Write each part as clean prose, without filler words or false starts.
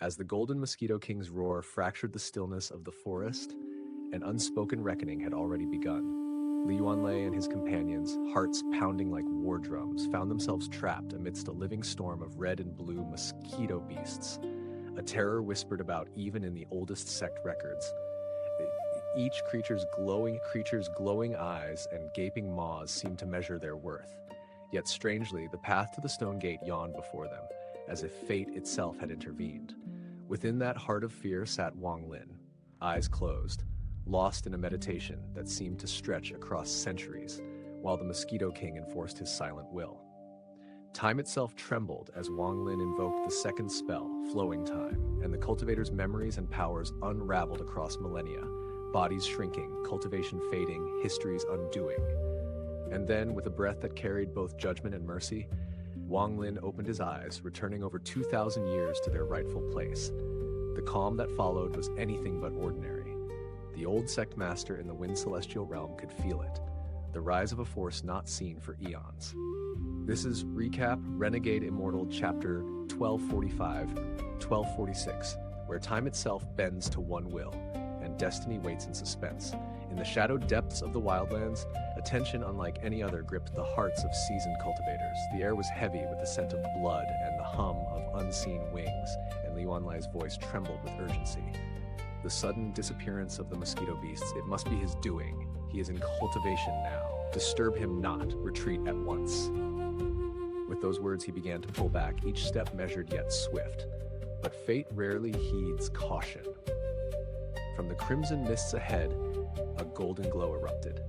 As the golden mosquito king's roar fractured the stillness of the forest, an unspoken reckoning had already begun. Yuanlei and his companions, hearts pounding like war drums, found themselves trapped amidst a living storm of red and blue mosquito beasts, a terror whispered about even in the oldest sect records. Each creature's glowing eyes and gaping maws seemed to measure their worth. Yet strangely, the path to the stone gate yawned before them, as if fate itself had intervened. Within that heart of fear sat Wang Lin, eyes closed, lost in a meditation that seemed to stretch across centuries, while the Mosquito King enforced his silent will. Time itself trembled as Wang Lin invoked the second spell, Flowing Time, and the cultivators' memories and powers unraveled across millennia, bodies shrinking, cultivation fading, histories undoing. And then, with a breath that carried both judgment and mercy, Wang Lin opened his eyes, returning over 2,000 years to their rightful place. The calm that followed was anything but ordinary. The old sect master in the Wind Celestial realm could feel it, the rise of a force not seen for eons. This is Recap Renegade Immortal Chapter 1245-1246, where time itself bends to one will, and destiny waits in suspense. In the shadowed depths of the wildlands, a tension unlike any other gripped the hearts of seasoned cultivators. The air was heavy with the scent of blood and the hum of unseen wings, and Yuanlei's voice trembled with urgency. The sudden disappearance of the mosquito beasts, it must be his doing. He is in cultivation now. Disturb him not, retreat at once. With those words he began to pull back, each step measured yet swift. But fate rarely heeds caution. From the crimson mists ahead, a golden glow erupted.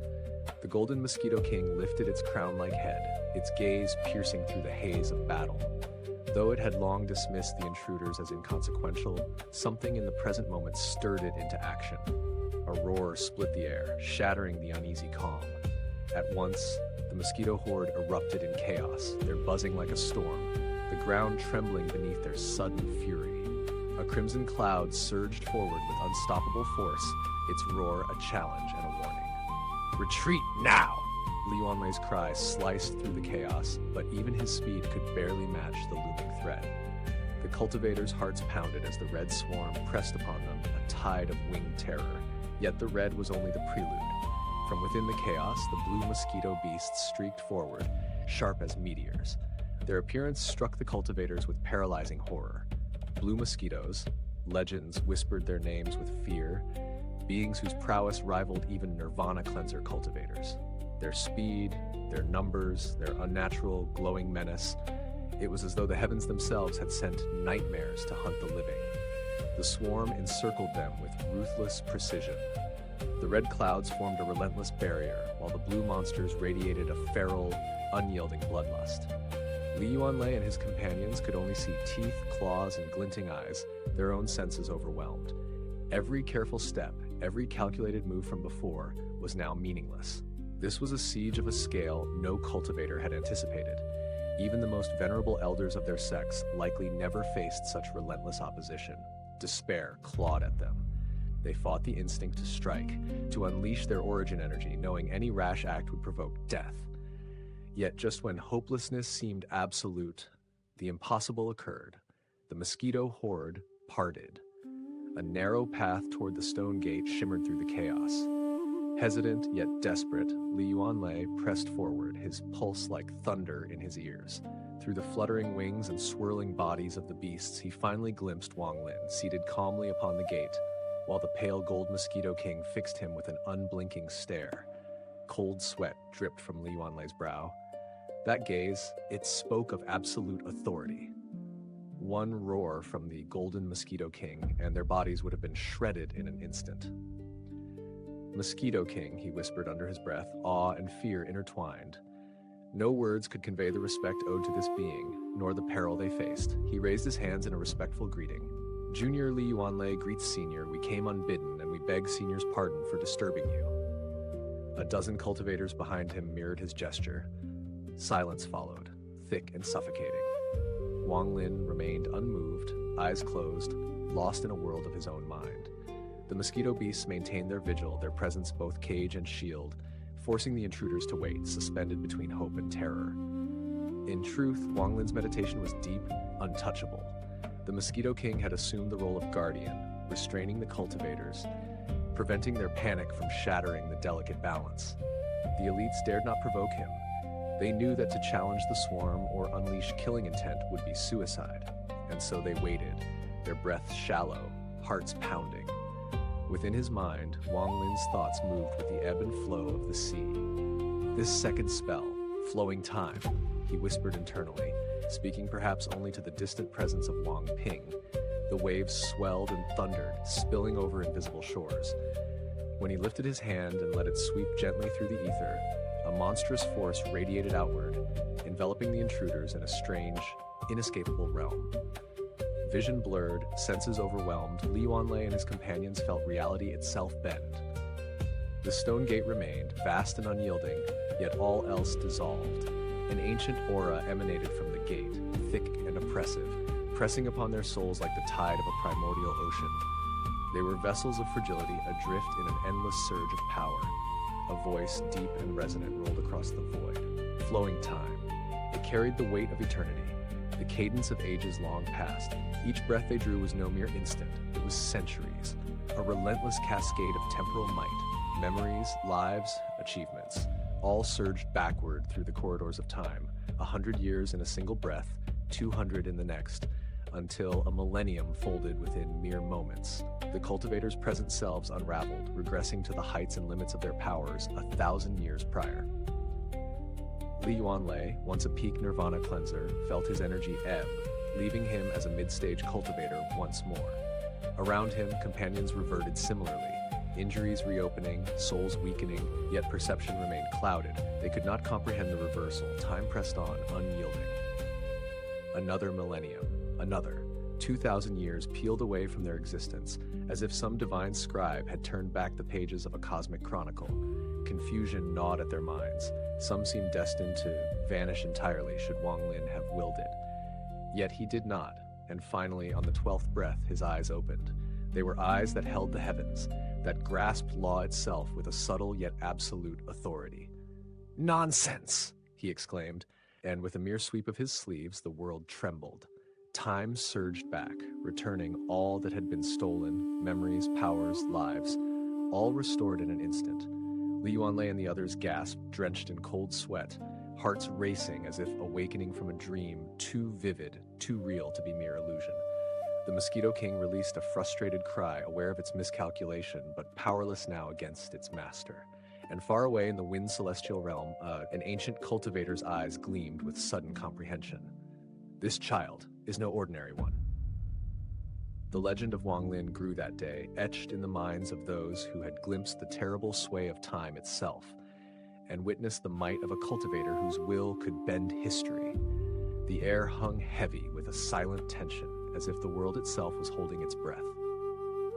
The golden mosquito king lifted its crown-like head, its gaze piercing through the haze of battle. Though it had long dismissed the intruders as inconsequential, something in the present moment stirred it into action. A roar split the air, shattering the uneasy calm. At once, the mosquito horde erupted in chaos, their buzzing like a storm, the ground trembling beneath their sudden fury. A crimson cloud surged forward with unstoppable force, its roar a challenge and a warning. "Retreat now!" Yuanlei's cry sliced through the chaos, but even his speed could barely match the looming threat. The cultivators' hearts pounded as the red swarm pressed upon them, a tide of winged terror. Yet the red was only the prelude. From within the chaos, the blue mosquito beasts streaked forward, sharp as meteors. Their appearance struck the cultivators with paralyzing horror. Blue mosquitoes, legends whispered their names with fear, beings whose prowess rivaled even Nirvana cleanser cultivators. Their speed, their numbers, their unnatural, glowing menace, it was as though the heavens themselves had sent nightmares to hunt the living. The swarm encircled them with ruthless precision. The red clouds formed a relentless barrier, while the blue monsters radiated a feral, unyielding bloodlust. Yuanlei and his companions could only see teeth, claws, and glinting eyes, their own senses overwhelmed. Every careful step, every calculated move from before, was now meaningless. This was a siege of a scale no cultivator had anticipated. Even the most venerable elders of their sects likely never faced such relentless opposition. Despair clawed at them. They fought the instinct to strike, to unleash their origin energy, knowing any rash act would provoke death. Yet just when hopelessness seemed absolute, the impossible occurred. The mosquito horde parted. A narrow path toward the stone gate shimmered through the chaos. Hesitant yet desperate, Yuanlei pressed forward, his pulse like thunder in his ears. Through the fluttering wings and swirling bodies of the beasts, he finally glimpsed Wang Lin, seated calmly upon the gate, while the pale gold mosquito king fixed him with an unblinking stare. Cold sweat dripped from Yuanlei's brow. That gaze, it spoke of absolute authority. One roar from the golden mosquito king, and their bodies would have been shredded in an instant. "Mosquito King," he whispered under his breath, awe and fear intertwined. No words could convey the respect owed to this being, nor the peril they faced. He raised his hands in a respectful greeting. "Junior Yuanlei greets Senior. We came unbidden, and we beg Senior's pardon for disturbing you." A dozen cultivators behind him mirrored his gesture. Silence followed, thick and suffocating. Wang Lin remained unmoved, eyes closed, lost in a world of his own mind. The mosquito beasts maintained their vigil, their presence both cage and shield, forcing the intruders to wait, suspended between hope and terror. In truth, Wang Lin's meditation was deep, untouchable. The Mosquito King had assumed the role of guardian, restraining the cultivators, preventing their panic from shattering the delicate balance. The elites dared not provoke him. They knew that to challenge the swarm or unleash killing intent would be suicide, and so they waited, their breaths shallow, hearts pounding. Within his mind, Wang Lin's thoughts moved with the ebb and flow of the sea. This second spell, flowing time, he whispered internally, speaking perhaps only to the distant presence of Wang Ping. The waves swelled and thundered, spilling over invisible shores. When he lifted his hand and let it sweep gently through the ether, a monstrous force radiated outward, enveloping the intruders in a strange, inescapable realm. Vision blurred, senses overwhelmed, Yuanlei and his companions felt reality itself bend. The stone gate remained, vast and unyielding, yet all else dissolved. An ancient aura emanated from the gate, thick and oppressive, pressing upon their souls like the tide of a primordial ocean. They were vessels of fragility, adrift in an endless surge of power. A voice, deep and resonant, rolled across the void. Flowing time. It carried the weight of eternity, the cadence of ages long past. Each breath they drew was no mere instant, it was centuries. A relentless cascade of temporal might, memories, lives, achievements. All surged backward through the corridors of time, 100 years in a single breath, 200 in the next, until a millennium folded within mere moments. The cultivators' present selves unraveled, regressing to the heights and limits of their powers 1,000 years prior. Yuanlei, once a peak nirvana cleanser, felt his energy ebb, leaving him as a mid-stage cultivator once more. Around him, companions reverted similarly, injuries reopening, souls weakening, yet perception remained clouded. They could not comprehend the reversal. Time pressed on, unyielding. Another millennium. Another. 2,000 years peeled away from their existence, as if some divine scribe had turned back the pages of a cosmic chronicle. Confusion gnawed at their minds. Some seemed destined to vanish entirely should Wang Lin have willed it. Yet he did not, and finally, on the 12th breath, his eyes opened. They were eyes that held the heavens, that grasped law itself with a subtle yet absolute authority. "Nonsense!" he exclaimed, and with a mere sweep of his sleeves, the world trembled. Time surged back, returning all that had been stolen, memories, powers, lives, all restored in an instant. Yuanlei and the others gasped, drenched in cold sweat, hearts racing as if awakening from a dream too vivid, too real to be mere illusion. The Mosquito King released a frustrated cry, aware of its miscalculation, but powerless now against its master. And far away in the wind celestial realm, an ancient cultivator's eyes gleamed with sudden comprehension. This child is no ordinary one. The legend of Wang Lin grew that day, etched in the minds of those who had glimpsed the terrible sway of time itself, and witnessed the might of a cultivator whose will could bend history. The air hung heavy with a silent tension, as if the world itself was holding its breath.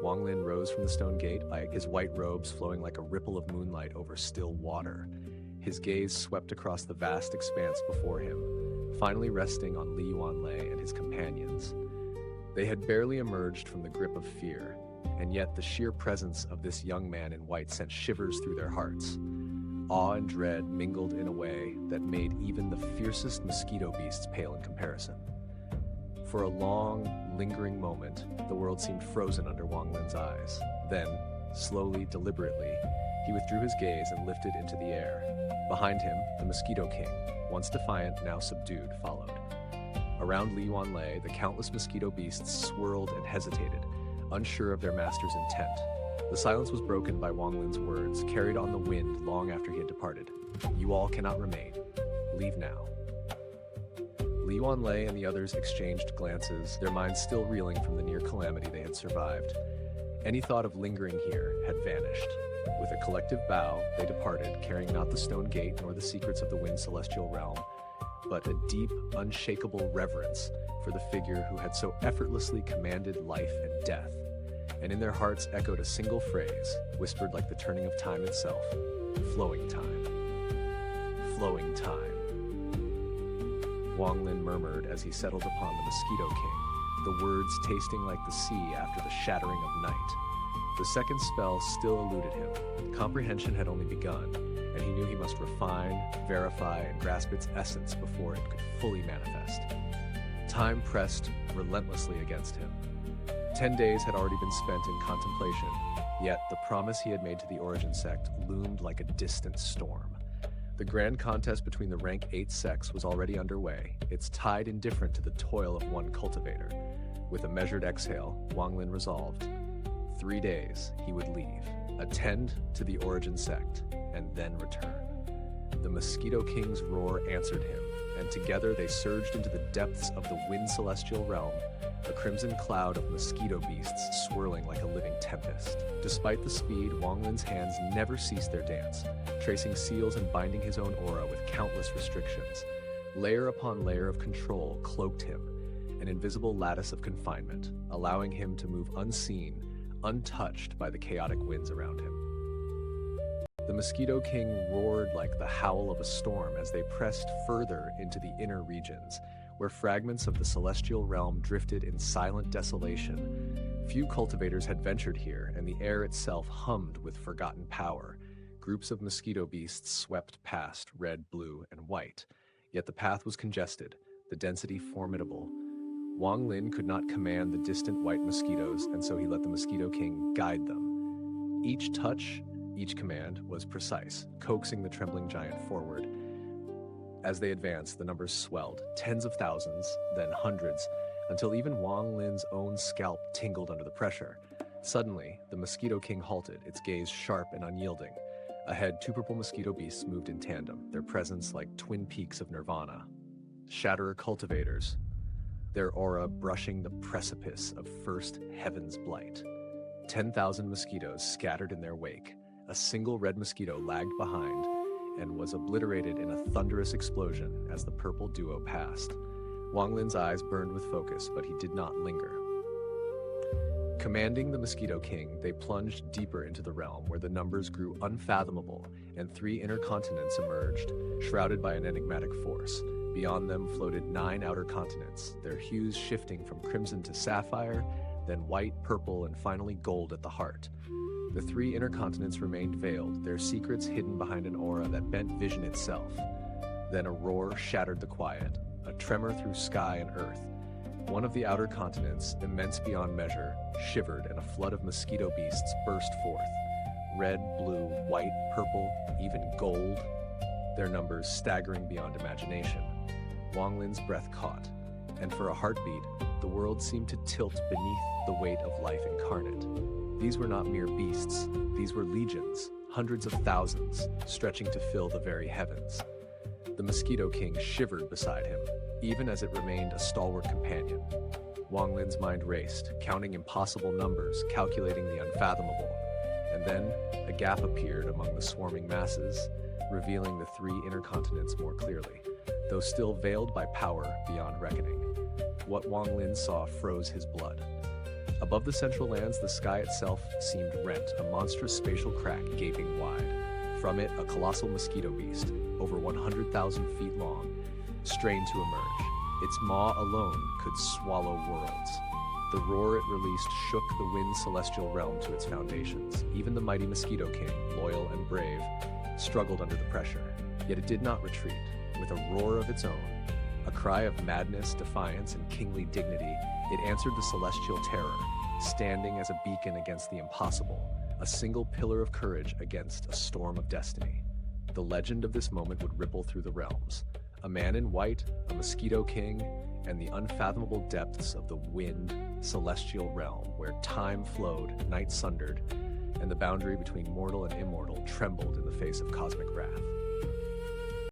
Wang Lin rose from the stone gate, his white robes flowing like a ripple of moonlight over still water. His gaze swept across the vast expanse before him, finally resting on Yuanlei and his companions. They had barely emerged from the grip of fear, and yet the sheer presence of this young man in white sent shivers through their hearts. Awe and dread mingled in a way that made even the fiercest mosquito beasts pale in comparison. For a long, lingering moment, the world seemed frozen under Wang Lin's eyes. Then, slowly, deliberately, he withdrew his gaze and lifted into the air. Behind him, the Mosquito King, once defiant, now subdued, followed. Around Yuanlei, the countless mosquito beasts swirled and hesitated, unsure of their master's intent. The silence was broken by Wang Lin's words, carried on the wind long after he had departed. "You all cannot remain. Leave now." Yuanlei and the others exchanged glances, their minds still reeling from the near calamity they had survived. Any thought of lingering here had vanished. With a collective bow, they departed, carrying not the stone gate nor the secrets of the wind celestial realm, but a deep, unshakable reverence for the figure who had so effortlessly commanded life and death. And in their hearts echoed a single phrase, whispered like the turning of time itself: flowing time. Flowing time. Wang Lin murmured as he settled upon the Mosquito King, the words tasting like the sea after the shattering of night. The second spell still eluded him. Comprehension had only begun, and he knew he must refine, verify, and grasp its essence before it could fully manifest. Time pressed relentlessly against him. 10 days had already been spent in contemplation, yet the promise he had made to the Origin sect loomed like a distant storm. The grand contest between the rank 8 sects was already underway, its tide indifferent to the toil of one cultivator. With a measured exhale, Wang Lin resolved. 3 days he would leave, attend to the Origin sect, and then return. The Mosquito King's roar answered him, and together they surged into the depths of the wind celestial realm, a crimson cloud of mosquito beasts swirling like a living tempest. Despite the speed, Wang Lin's hands never ceased their dance, tracing seals and binding his own aura with countless restrictions. Layer upon layer of control cloaked him, an invisible lattice of confinement, allowing him to move unseen, untouched by the chaotic winds around him. The Mosquito King roared like the howl of a storm as they pressed further into the inner regions, where fragments of the celestial realm drifted in silent desolation. Few cultivators had ventured here, and the air itself hummed with forgotten power. Groups of mosquito beasts swept past, red, blue, and white. Yet the path was congested, the density formidable. Wang Lin could not command the distant white mosquitoes, and so he let the Mosquito King guide them. Each touch, each command was precise, coaxing the trembling giant forward. As they advanced, the numbers swelled, tens of thousands, then hundreds, until even Wang Lin's own scalp tingled under the pressure. Suddenly, the Mosquito King halted, its gaze sharp and unyielding. Ahead, 2 purple mosquito beasts moved in tandem, their presence like twin peaks of nirvana. Shatterer cultivators, their aura brushing the precipice of first heaven's blight. 10,000 mosquitoes scattered in their wake. A single red mosquito lagged behind and was obliterated in a thunderous explosion as the purple duo passed. Wang Lin's eyes burned with focus, but he did not linger. Commanding the Mosquito King, they plunged deeper into the realm where the numbers grew unfathomable and 3 inner continents emerged, shrouded by an enigmatic force. Beyond them floated 9 outer continents, their hues shifting from crimson to sapphire, then white, purple, and finally gold at the heart. The 3 inner continents remained veiled, their secrets hidden behind an aura that bent vision itself. Then a roar shattered the quiet, a tremor through sky and earth. One of the outer continents, immense beyond measure, shivered and a flood of mosquito beasts burst forth. Red, blue, white, purple, even gold, their numbers staggering beyond imagination. Wang Lin's breath caught, and for a heartbeat, the world seemed to tilt beneath the weight of life incarnate. These were not mere beasts, these were legions, hundreds of thousands, stretching to fill the very heavens. The Mosquito King shivered beside him, even as it remained a stalwart companion. Wang Lin's mind raced, counting impossible numbers, calculating the unfathomable. And then, a gap appeared among the swarming masses, revealing the 3 inner continents more clearly, though still veiled by power beyond reckoning. What Wang Lin saw froze his blood. Above the central lands, the sky itself seemed rent, a monstrous spatial crack gaping wide. From it, a colossal mosquito beast, over 100,000 feet long, strained to emerge. Its maw alone could swallow worlds. The roar it released shook the wind celestial realm to its foundations. Even the mighty Mosquito King, loyal and brave, struggled under the pressure. Yet it did not retreat. With a roar of its own, a cry of madness, defiance, and kingly dignity, it answered the celestial terror, standing as a beacon against the impossible, a single pillar of courage against a storm of destiny. The legend of this moment would ripple through the realms. A man in white, a Mosquito King, and the unfathomable depths of the wind celestial realm where time flowed, night sundered, and the boundary between mortal and immortal trembled in the face of cosmic wrath.